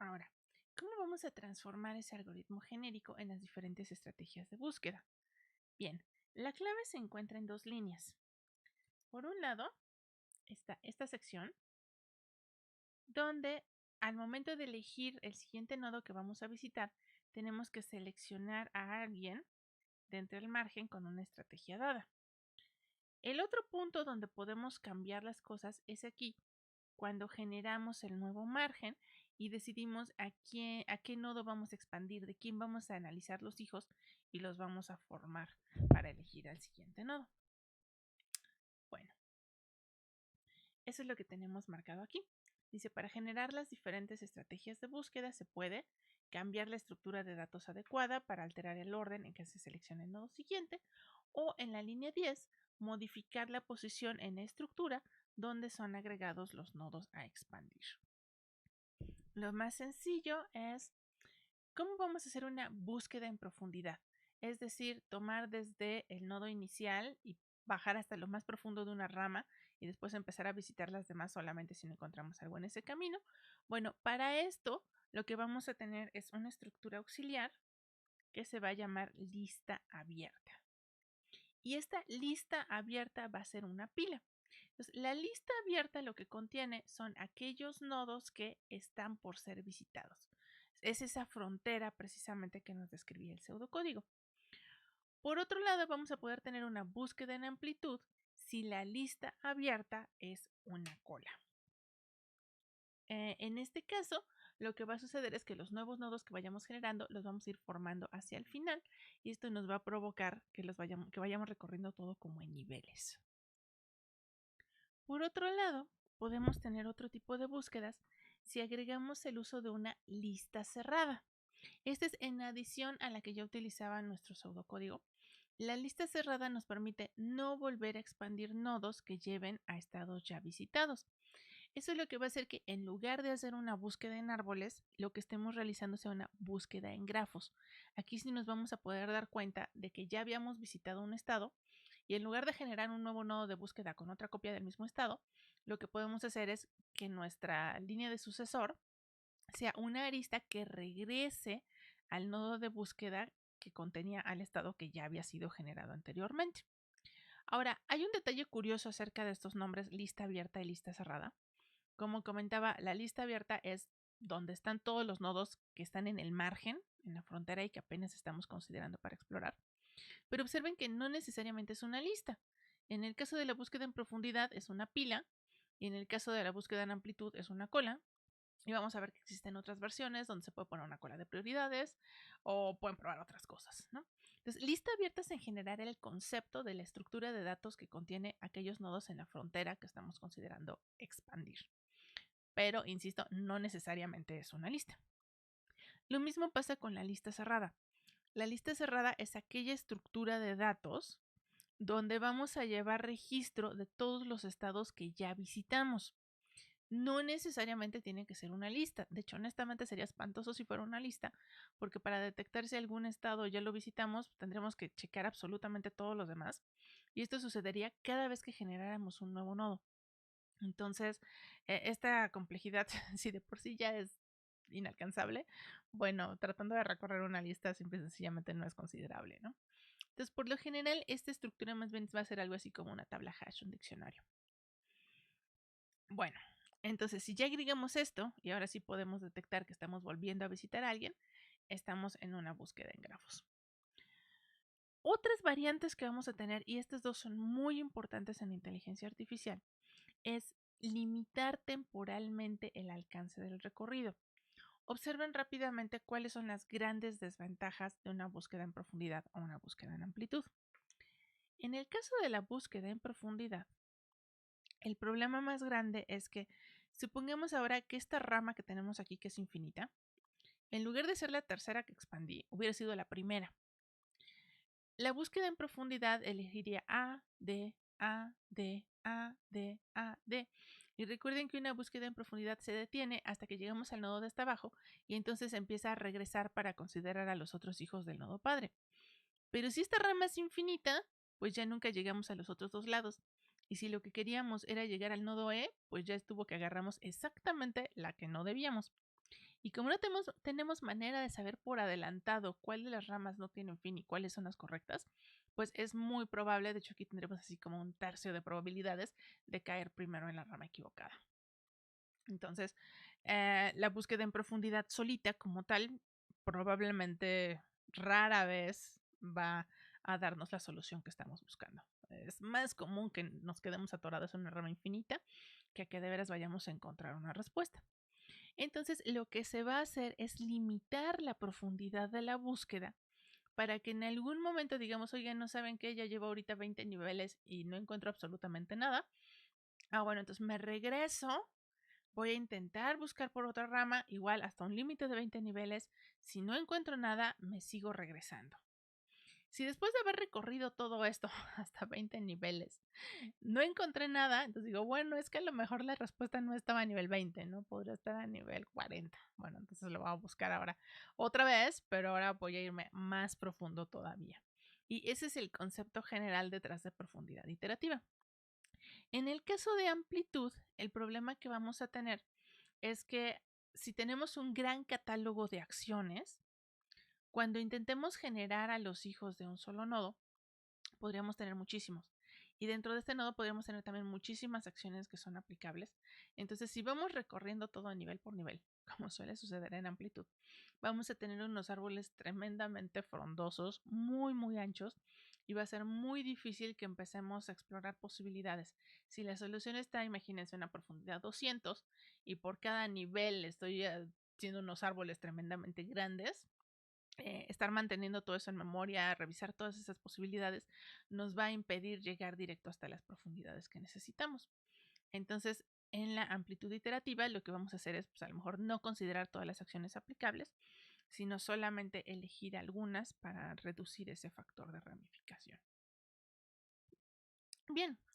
Ahora, ¿cómo vamos a transformar ese algoritmo genérico en las diferentes estrategias de búsqueda? Bien, la clave se encuentra en dos líneas. Por un lado, está esta sección donde al momento de elegir el siguiente nodo que vamos a visitar, tenemos que seleccionar a alguien dentro del margen con una estrategia dada. El otro punto donde podemos cambiar las cosas es aquí, cuando generamos el nuevo margen y decidimos a qué nodo vamos a expandir, de quién vamos a analizar los hijos y los vamos a formar para elegir al siguiente nodo. Bueno, eso es lo que tenemos marcado aquí. Dice, para generar las diferentes estrategias de búsqueda se puede cambiar la estructura de datos adecuada para alterar el orden en que se selecciona el nodo siguiente, o en la línea 10, modificar la posición en la estructura donde son agregados los nodos a expandir. Lo más sencillo es cómo vamos a hacer una búsqueda en profundidad, es decir, tomar desde el nodo inicial y bajar hasta lo más profundo de una rama y después empezar a visitar las demás solamente si no encontramos algo en ese camino. Bueno, para esto lo que vamos a tener es una estructura auxiliar que se va a llamar lista abierta. Y esta lista abierta va a ser una pila. Entonces, la lista abierta lo que contiene son aquellos nodos que están por ser visitados. Es esa frontera precisamente que nos describía el pseudocódigo. Por otro lado, vamos a poder tener una búsqueda en amplitud si la lista abierta es una cola. En este caso, lo que va a suceder es que los nuevos nodos que vayamos generando los vamos a ir formando hacia el final y esto nos va a provocar que vayamos recorriendo todo como en niveles. Por otro lado, podemos tener otro tipo de búsquedas si agregamos el uso de una lista cerrada. Este es en adición a la que ya utilizaba nuestro pseudocódigo. La lista cerrada nos permite no volver a expandir nodos que lleven a estados ya visitados. Eso es lo que va a hacer que en lugar de hacer una búsqueda en árboles, lo que estemos realizando sea una búsqueda en grafos. Aquí sí nos vamos a poder dar cuenta de que ya habíamos visitado un estado y en lugar de generar un nuevo nodo de búsqueda con otra copia del mismo estado, lo que podemos hacer es que nuestra línea de sucesor sea una arista que regrese al nodo de búsqueda que contenía al estado que ya había sido generado anteriormente. Ahora, hay un detalle curioso acerca de estos nombres lista abierta y lista cerrada. Como comentaba, la lista abierta es donde están todos los nodos que están en el margen, en la frontera y que apenas estamos considerando para explorar. Pero observen que no necesariamente es una lista. En el caso de la búsqueda en profundidad es una pila y en el caso de la búsqueda en amplitud es una cola. Y vamos a ver que existen otras versiones donde se puede poner una cola de prioridades o pueden probar otras cosas, ¿no? Entonces, lista abierta es en general el concepto de la estructura de datos que contiene aquellos nodos en la frontera que estamos considerando expandir. Pero, insisto, no necesariamente es una lista. Lo mismo pasa con la lista cerrada. La lista cerrada es aquella estructura de datos donde vamos a llevar registro de todos los estados que ya visitamos. No necesariamente tiene que ser una lista. De hecho, honestamente sería espantoso si fuera una lista, porque para detectar si algún estado ya lo visitamos, tendremos que checar absolutamente todos los demás. Y esto sucedería cada vez que generáramos un nuevo nodo. Entonces, esta complejidad, si de por sí ya es inalcanzable, bueno, tratando de recorrer una lista simple y sencillamente no es considerable, ¿no? Entonces, por lo general, esta estructura más bien va a ser algo así como una tabla hash, un diccionario. Bueno, entonces si ya agregamos esto y ahora sí podemos detectar que estamos volviendo a visitar a alguien, estamos en una búsqueda en grafos. Otras variantes que vamos a tener, y estas dos son muy importantes en inteligencia artificial, es limitar temporalmente el alcance del recorrido. Observen rápidamente cuáles son las grandes desventajas de una búsqueda en profundidad o una búsqueda en amplitud. En el caso de la búsqueda en profundidad, el problema más grande es que supongamos ahora que esta rama que tenemos aquí, que es infinita, en lugar de ser la tercera que expandí, hubiera sido la primera. La búsqueda en profundidad elegiría A, D, A, D, A, D, A, D. Y recuerden que una búsqueda en profundidad se detiene hasta que llegamos al nodo de hasta abajo y entonces empieza a regresar para considerar a los otros hijos del nodo padre. Pero si esta rama es infinita, pues ya nunca llegamos a los otros dos lados. Y si lo que queríamos era llegar al nodo E, pues ya estuvo que agarramos exactamente la que no debíamos. Y como no tenemos manera de saber por adelantado cuál de las ramas no tienen fin y cuáles son las correctas, pues es muy probable, de hecho aquí tendremos así como un tercio de probabilidades de caer primero en la rama equivocada. Entonces, la búsqueda en profundidad solita como tal, probablemente rara vez va a darnos la solución que estamos buscando. Es más común que nos quedemos atorados en una rama infinita que a que de veras vayamos a encontrar una respuesta. Entonces, lo que se va a hacer es limitar la profundidad de la búsqueda para que en algún momento digamos, oigan, no saben qué, ya llevo ahorita 20 niveles y no encuentro absolutamente nada. Bueno, entonces me regreso, voy a intentar buscar por otra rama, igual hasta un límite de 20 niveles. Si no encuentro nada, me sigo regresando. Si después de haber recorrido todo esto hasta 20 niveles, no encontré nada, entonces digo, bueno, es que a lo mejor la respuesta no estaba a nivel 20, ¿no? Podría estar a nivel 40. Bueno, entonces lo voy a buscar ahora otra vez, pero ahora voy a irme más profundo todavía. Y ese es el concepto general detrás de profundidad iterativa. En el caso de amplitud, el problema que vamos a tener es que si tenemos un gran catálogo de acciones, cuando intentemos generar a los hijos de un solo nodo, podríamos tener muchísimos. Y dentro de este nodo podríamos tener también muchísimas acciones que son aplicables. Entonces, si vamos recorriendo todo nivel por nivel, como suele suceder en amplitud, vamos a tener unos árboles tremendamente frondosos, muy, muy anchos, y va a ser muy difícil que empecemos a explorar posibilidades. Si la solución está, imagínense, una profundidad 200 y por cada nivel estoy haciendo unos árboles tremendamente grandes, estar manteniendo todo eso en memoria, revisar todas esas posibilidades, nos va a impedir llegar directo hasta las profundidades que necesitamos. Entonces, en la amplitud iterativa, lo que vamos a hacer es, pues, a lo mejor no considerar todas las acciones aplicables, sino solamente elegir algunas para reducir ese factor de ramificación. Bien,